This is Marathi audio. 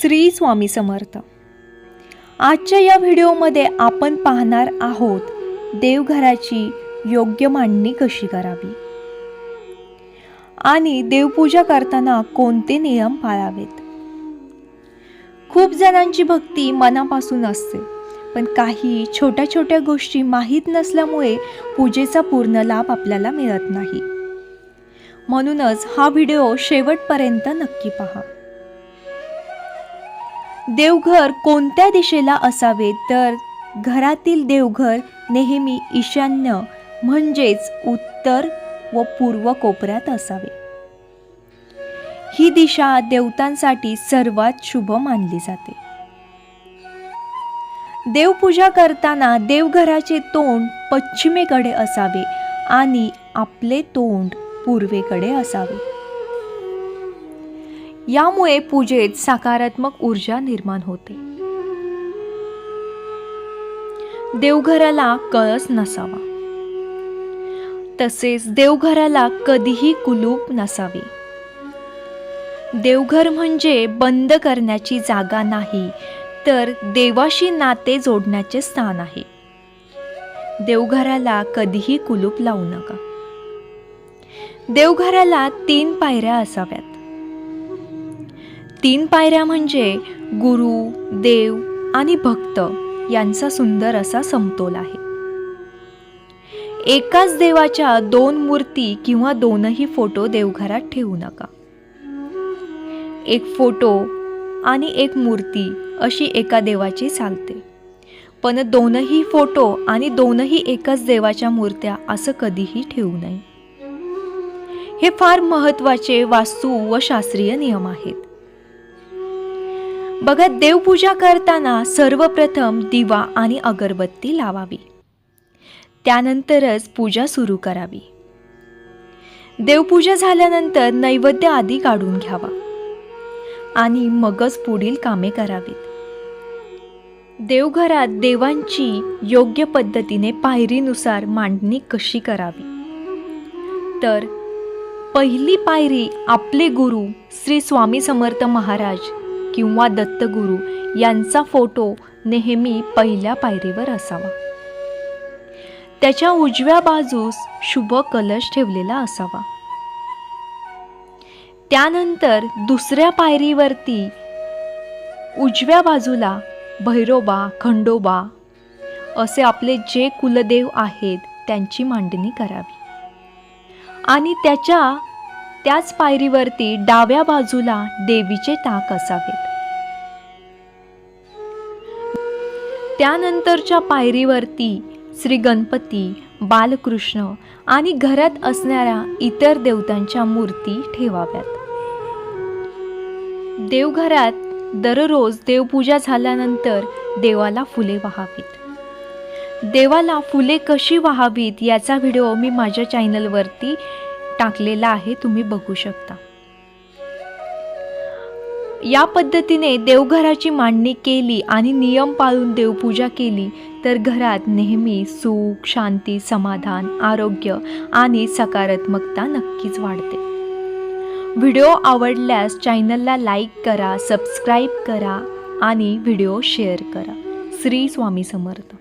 श्री स्वामी समर्थ। आजच्या या व्हिडिओमध्ये आपण पाहणार आहोत देवघराची योग्य मांडणी कशी करावी आणि देवपूजा करताना कोणते नियम पाळावेत। खूप जणांची भक्ती मनापासून असते, पण काही छोट्या छोट्या गोष्टी माहीत नसल्यामुळे पूजेचा पूर्ण लाभ आपल्याला मिळत नाही। म्हणूनच हा व्हिडिओ शेवटपर्यंत नक्की पहा। देवघर कोणत्या दिशेला असावे तर घरातील देवघर नेहमी ईशान्य म्हणजेच उत्तर व पूर्व कोपऱ्यात असावे। ही दिशा देवतांसाठी सर्वात शुभ मानली जाते। देवपूजा करताना देवघराचे तोंड पश्चिमेकडे असावे आणि आपले तोंड पूर्वेकडे असावे। यामुळे पूजेत सकारात्मक ऊर्जा निर्माण होते। देवघराला कळस नसावा, तसेच देवघराला कधीही कुलूप नसावे। देवघर म्हणजे बंद करण्याची जागा नाही, तर देवाशी नाते जोडण्याचे स्थान आहे। देवघराला कधीही कुलूप लावू नका। देवघराला 3 पायऱ्या असाव्यात। 3 पायऱ्या म्हणजे गुरु, देव आणि भक्त यांचा सुंदर असा समतोल आहे। एकाच देवाच्या 2 मूर्ती किंवा 2ही फोटो देवघरात ठेवू नका। एक फोटो आणि एक मूर्ती अशी एका देवाची चालते, पण 2ही फोटो आणि 2ही एकाच देवाच्या मूर्त्या असं कधीही ठेवू नये। हे फार महत्त्वाचे वास्तू व शास्त्रीय नियम आहेत। बघा, देवपूजा करताना सर्वप्रथम दिवा आणि अगरबत्ती लावावी, त्यानंतरच पूजा सुरू करावी। देवपूजा झाल्यानंतर नैवेद्य आधी काढून घ्यावा आणि मगच पुढील कामे करावीत। देवघरात देवांची योग्य पद्धतीने पायरीनुसार मांडणी कशी करावी तर पहिली पायरी आपले गुरु श्री स्वामी समर्थ महाराज किंवा दत्तगुरु यांचा फोटो नेहमी पहिल्या पायरीवर असावा। त्याच्या उजव्या बाजूस शुभ कलश ठेवलेला असावा। त्यानंतर दुसऱ्या पायरीवरती उजव्या बाजूला भैरोबा, खंडोबा असे आपले जे कुलदेव आहेत त्यांची मांडणी करावी आणि त्याच पायरीवरती डाव्या बाजूला देवीचे टाक असावेत। त्यानंतरच्या पायरीवरती श्री गणपती, बालकृष्ण आणि घरात असणाऱ्या इतर देवतांच्या मूर्ती ठेवाव्यात। देवघरात दररोज देवपूजा झाल्यानंतर देवाला फुले वाहावीत। देवाला फुले कशी वाहावीत याचा व्हिडिओ मी माझ्या चॅनलवरती टाकलेला आहे, तुम्ही बघू शकता। या पद्धतीने देवघराची मांडणी केली आणि नियम पाळून देवपूजा केली तर घरात नेहमी सुख, शांती, समाधान, आरोग्य आणि सकारात्मकता नक्कीच वाढते। व्हिडिओ आवडल्यास चॅनलला लाईक करा, सबस्क्राईब करा आणि व्हिडिओ शेअर करा। श्री स्वामी समर्थ।